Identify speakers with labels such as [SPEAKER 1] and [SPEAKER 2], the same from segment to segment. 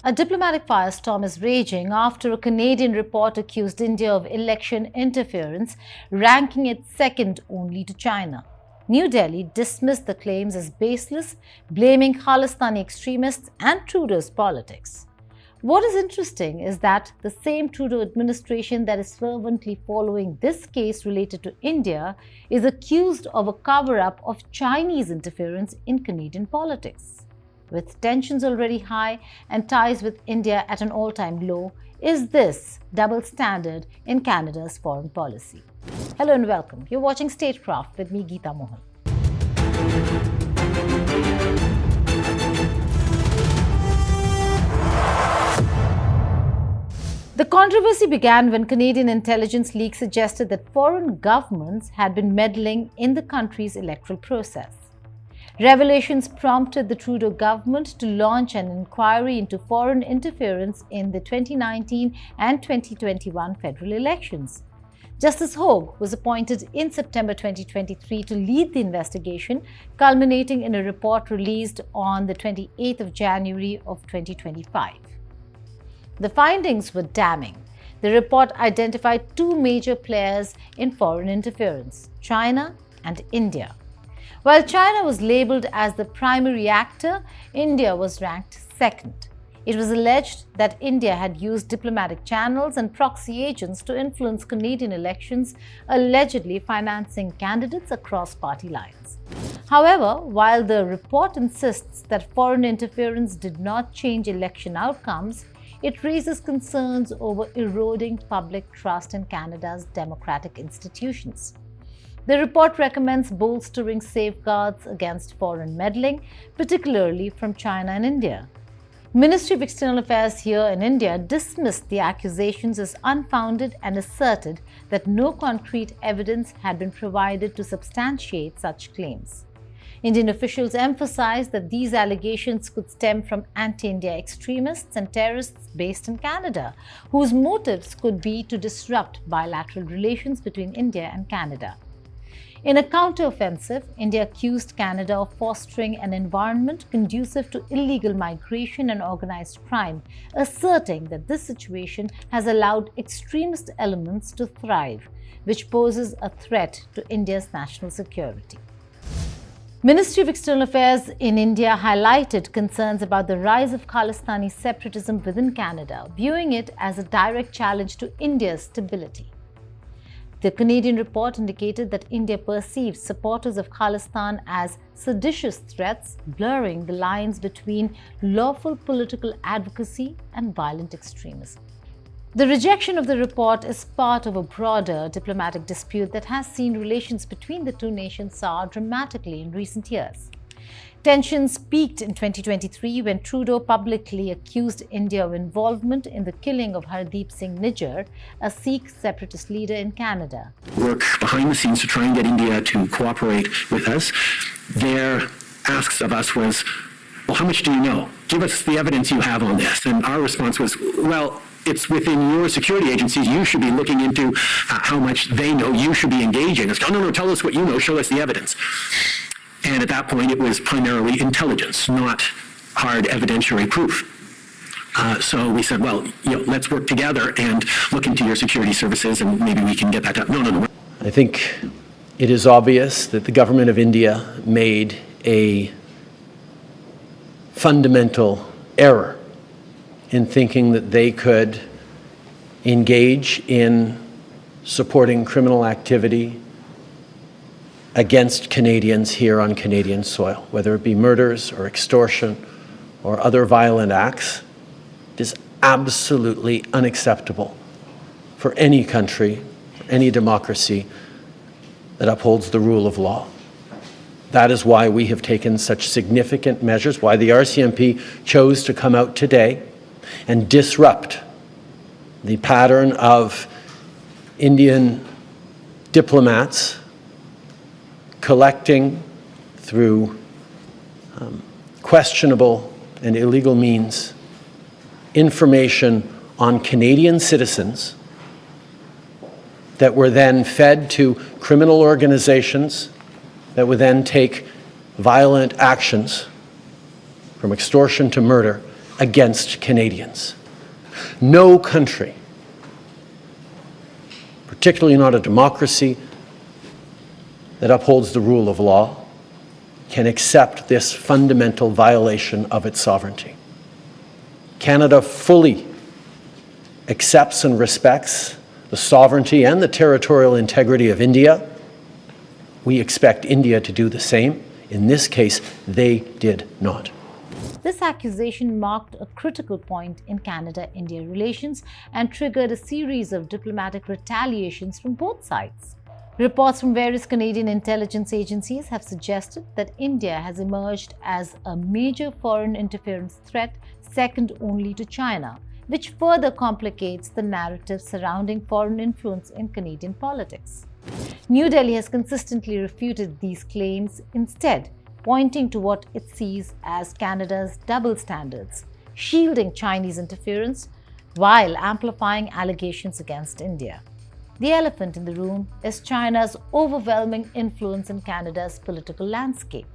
[SPEAKER 1] A diplomatic firestorm is raging after a Canadian report accused India of election interference, ranking it second only to China. New Delhi dismissed the claims as baseless, blaming Khalistani extremists and Trudeau's politics. What is interesting is that the same Trudeau administration that is fervently following this case related to India is accused of a cover-up of Chinese interference in Canadian politics. With tensions already high and ties with India at an all-time low, is this double standard in Canada's foreign policy? Hello and welcome. You're watching Statecraft with me, Geeta Mohan. The controversy began when Canadian intelligence leaks suggested that foreign governments had been meddling in the country's electoral process. Revelations prompted the Trudeau government to launch an inquiry into foreign interference in the 2019 and 2021 federal elections. Justice Hogue was appointed in September 2023 to lead the investigation, culminating in a report released on the 28th of January of 2025. The findings were damning. The report identified two major players in foreign interference, China and India. While China was labelled as the primary actor, India was ranked second. It was alleged that India had used diplomatic channels and proxy agents to influence Canadian elections, allegedly financing candidates across party lines. However, while the report insists that foreign interference did not change election outcomes, it raises concerns over eroding public trust in Canada's democratic institutions. The report recommends bolstering safeguards against foreign meddling, particularly from China and India. Ministry of External Affairs here in India dismissed the accusations as unfounded and asserted that no concrete evidence had been provided to substantiate such claims. Indian officials emphasized that these allegations could stem from anti-India extremists and terrorists based in Canada, whose motives could be to disrupt bilateral relations between India and Canada. In a counter-offensive, India accused Canada of fostering an environment conducive to illegal migration and organized crime, asserting that this situation has allowed extremist elements to thrive, which poses a threat to India's national security. Ministry of External Affairs in India highlighted concerns about the rise of Khalistani separatism within Canada, viewing it as a direct challenge to India's stability. The Canadian report indicated that India perceives supporters of Khalistan as seditious threats, blurring the lines between lawful political advocacy and violent extremism. The rejection of the report is part of a broader diplomatic dispute that has seen relations between the two nations sour dramatically in recent years. Tensions peaked in 2023 when Trudeau publicly accused India of involvement in the killing of Hardeep Singh Nijjar, a Sikh separatist leader in Canada.
[SPEAKER 2] Work behind the scenes to try and get India to cooperate with us. Their asks of us was, well, how much do you know? Give us the evidence you have on this. And our response was, well, it's within your security agencies. You should be looking into how much they know. You should be engaging. It's, oh, no, tell us what you know. Show us the evidence. And at that point, it was primarily intelligence, not hard evidentiary proof. So we said, well, let's work together and look into your security services, and maybe we can get that done. No.
[SPEAKER 3] I think it is obvious that the government of India made a fundamental error in thinking that they could engage in supporting criminal activity against Canadians here on Canadian soil, whether it be murders or extortion or other violent acts. It is absolutely unacceptable for any country, any democracy that upholds the rule of law. That is why we have taken such significant measures, why the RCMP chose to come out today and disrupt the pattern of Indian diplomats collecting through questionable and illegal means information on Canadian citizens that were then fed to criminal organizations that would then take violent actions from extortion to murder against Canadians. No country, particularly not a democracy that upholds the rule of law, can accept this fundamental violation of its sovereignty. Canada fully accepts and respects the sovereignty and the territorial integrity of India. We expect India to do the same. In this case, they did not.
[SPEAKER 1] This accusation marked a critical point in Canada-India relations and triggered a series of diplomatic retaliations from both sides. Reports from various Canadian intelligence agencies have suggested that India has emerged as a major foreign interference threat, second only to China, which further complicates the narrative surrounding foreign influence in Canadian politics. New Delhi has consistently refuted these claims, instead pointing to what it sees as Canada's double standards, shielding Chinese interference while amplifying allegations against India. The elephant in the room is China's overwhelming influence in Canada's political landscape.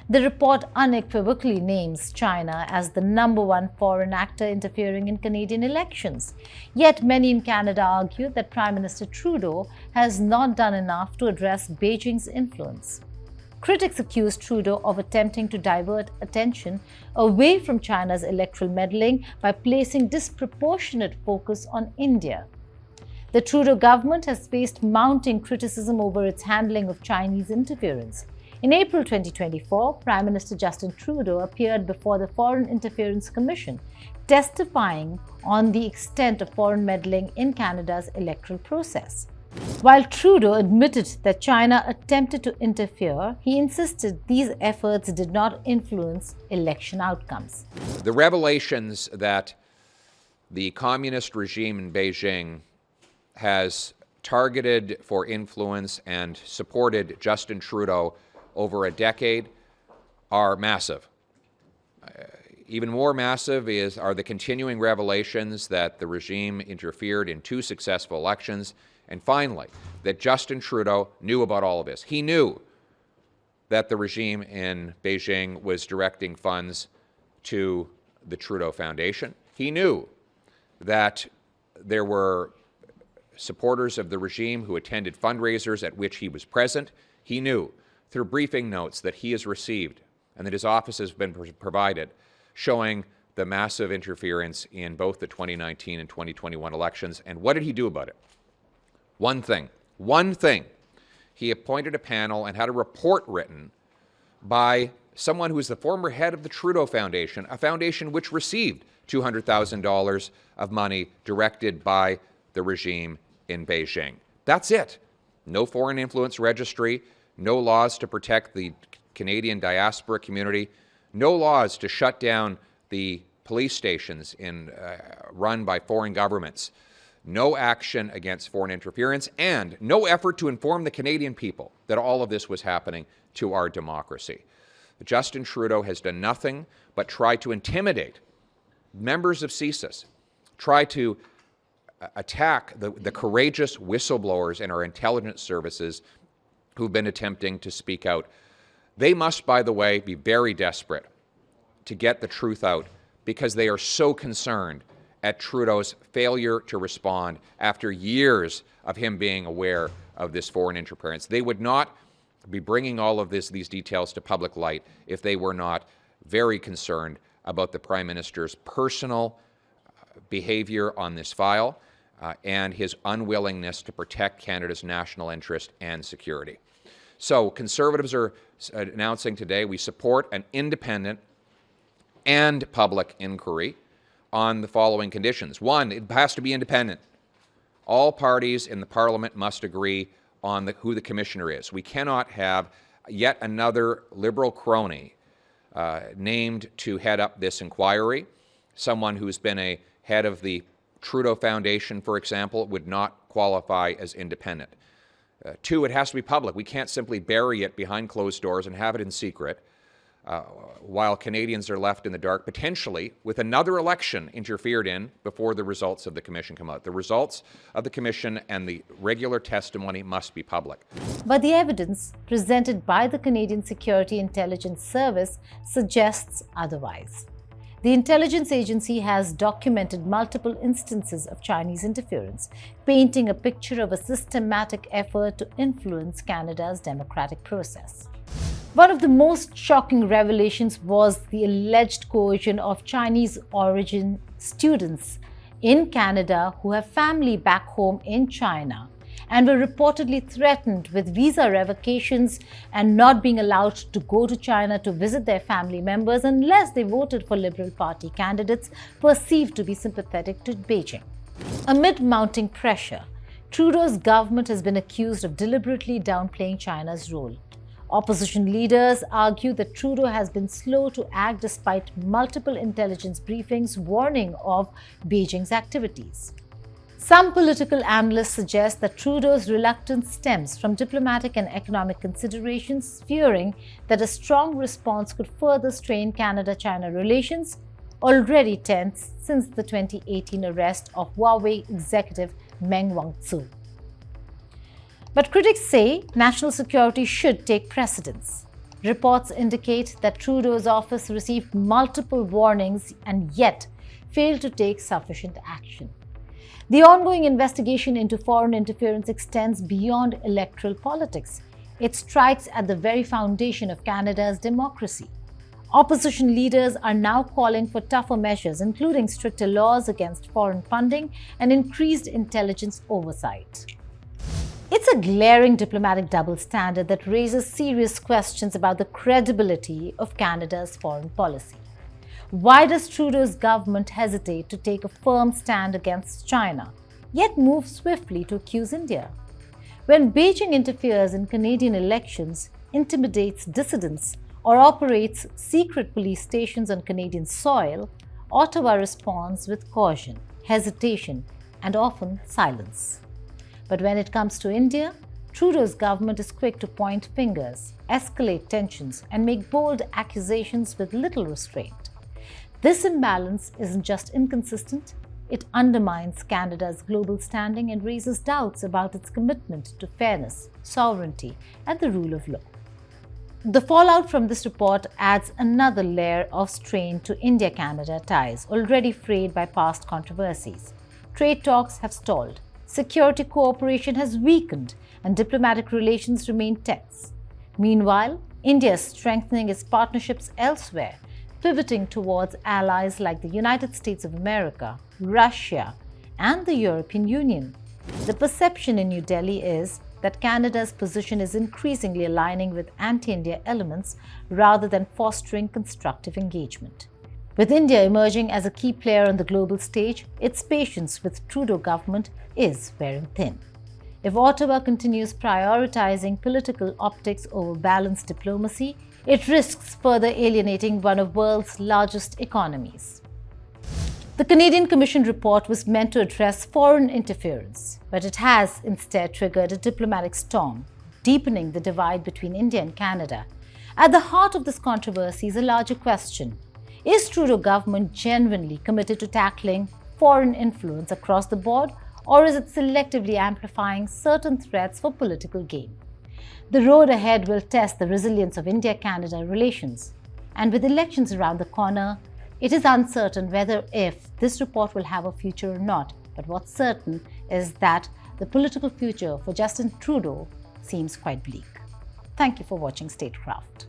[SPEAKER 1] The report unequivocally names China as the #1 foreign actor interfering in Canadian elections. Yet many in Canada argue that Prime Minister Trudeau has not done enough to address Beijing's influence. Critics accuse Trudeau of attempting to divert attention away from China's electoral meddling by placing disproportionate focus on India. The Trudeau government has faced mounting criticism over its handling of Chinese interference. In April 2024, Prime Minister Justin Trudeau appeared before the Foreign Interference Commission, testifying on the extent of foreign meddling in Canada's electoral process. While Trudeau admitted that China attempted to interfere, he insisted these efforts did not influence election outcomes.
[SPEAKER 4] The revelations that the communist regime in Beijing has targeted for influence and supported Justin Trudeau over a decade are massive. Even more massive are the continuing revelations that the regime interfered in 2 successful elections, and finally, that Justin Trudeau knew about all of this. He knew that the regime in Beijing was directing funds to the Trudeau Foundation. He knew that there were supporters of the regime who attended fundraisers at which he was present. He knew through briefing notes that he has received and that his office has been provided, showing the massive interference in both the 2019 and 2021 elections. And what did he do about it? One thing. He appointed a panel and had a report written by someone who is the former head of the Trudeau Foundation, a foundation which received $200,000 of money directed by the regime in Beijing. That's it. No foreign influence registry, no laws to protect the Canadian diaspora community, no laws to shut down the police stations run by foreign governments, no action against foreign interference, and no effort to inform the Canadian people that all of this was happening to our democracy. Justin Trudeau has done nothing but try to intimidate members of CSIS, try to attack the courageous whistleblowers in our intelligence services who've been attempting to speak out. They must, by the way, be very desperate to get the truth out because they are so concerned at Trudeau's failure to respond after years of him being aware of this foreign interference. They would not be bringing all of these details to public light if they were not very concerned about the Prime Minister's personal behavior on this file and his unwillingness to protect Canada's national interest and security. So Conservatives are announcing today we support an independent and public inquiry on the following conditions. One, it has to be independent. All parties in the Parliament must agree on who the commissioner is. We cannot have yet another Liberal crony named to head up this inquiry. Someone who's been a head of the Trudeau Foundation, for example, would not qualify as independent. Two, it has to be public. We can't simply bury it behind closed doors and have it in secret while Canadians are left in the dark, potentially with another election interfered in before the results of the commission come out. The results of the commission and the regular testimony must be public.
[SPEAKER 1] But the evidence presented by the Canadian Security Intelligence Service suggests otherwise. The intelligence agency has documented multiple instances of Chinese interference, painting a picture of a systematic effort to influence Canada's democratic process. One of the most shocking revelations was the alleged coercion of Chinese origin students in Canada who have family back home in China and were reportedly threatened with visa revocations and not being allowed to go to China to visit their family members unless they voted for Liberal Party candidates perceived to be sympathetic to Beijing. Amid mounting pressure, Trudeau's government has been accused of deliberately downplaying China's role. Opposition leaders argue that Trudeau has been slow to act despite multiple intelligence briefings warning of Beijing's activities. Some political analysts suggest that Trudeau's reluctance stems from diplomatic and economic considerations, fearing that a strong response could further strain Canada-China relations, already tense since the 2018 arrest of Huawei executive Meng Wanzhou. But critics say national security should take precedence. Reports indicate that Trudeau's office received multiple warnings and yet failed to take sufficient action. The ongoing investigation into foreign interference extends beyond electoral politics. It strikes at the very foundation of Canada's democracy. Opposition leaders are now calling for tougher measures, including stricter laws against foreign funding and increased intelligence oversight. It's a glaring diplomatic double standard that raises serious questions about the credibility of Canada's foreign policy. Why does Trudeau's government hesitate to take a firm stand against China, yet move swiftly to accuse India? When Beijing interferes in Canadian elections, intimidates dissidents, or operates secret police stations on Canadian soil, Ottawa responds with caution, hesitation, and often silence. But when it comes to India, Trudeau's government is quick to point fingers, escalate tensions, and make bold accusations with little restraint. This imbalance isn't just inconsistent, it undermines Canada's global standing and raises doubts about its commitment to fairness, sovereignty, and the rule of law. The fallout from this report adds another layer of strain to India-Canada ties, already frayed by past controversies. Trade talks have stalled, security cooperation has weakened, and diplomatic relations remain tense. Meanwhile, India is strengthening its partnerships elsewhere, pivoting towards allies like the United States of America, Russia, and the European Union. The perception in New Delhi is that Canada's position is increasingly aligning with anti-India elements rather than fostering constructive engagement. With India emerging as a key player on the global stage, its patience with Trudeau government is wearing thin. If Ottawa continues prioritizing political optics over balanced diplomacy, it risks further alienating one of the world's largest economies. The Canadian Commission report was meant to address foreign interference, but it has instead triggered a diplomatic storm, deepening the divide between India and Canada. At the heart of this controversy is a larger question. Is Trudeau government genuinely committed to tackling foreign influence across the board, or is it selectively amplifying certain threats for political gain? The road ahead will test the resilience of India-Canada relations. And with elections around the corner, it is uncertain whether if this report will have a future or not. But what's certain is that the political future for Justin Trudeau seems quite bleak. Thank you for watching Statecraft.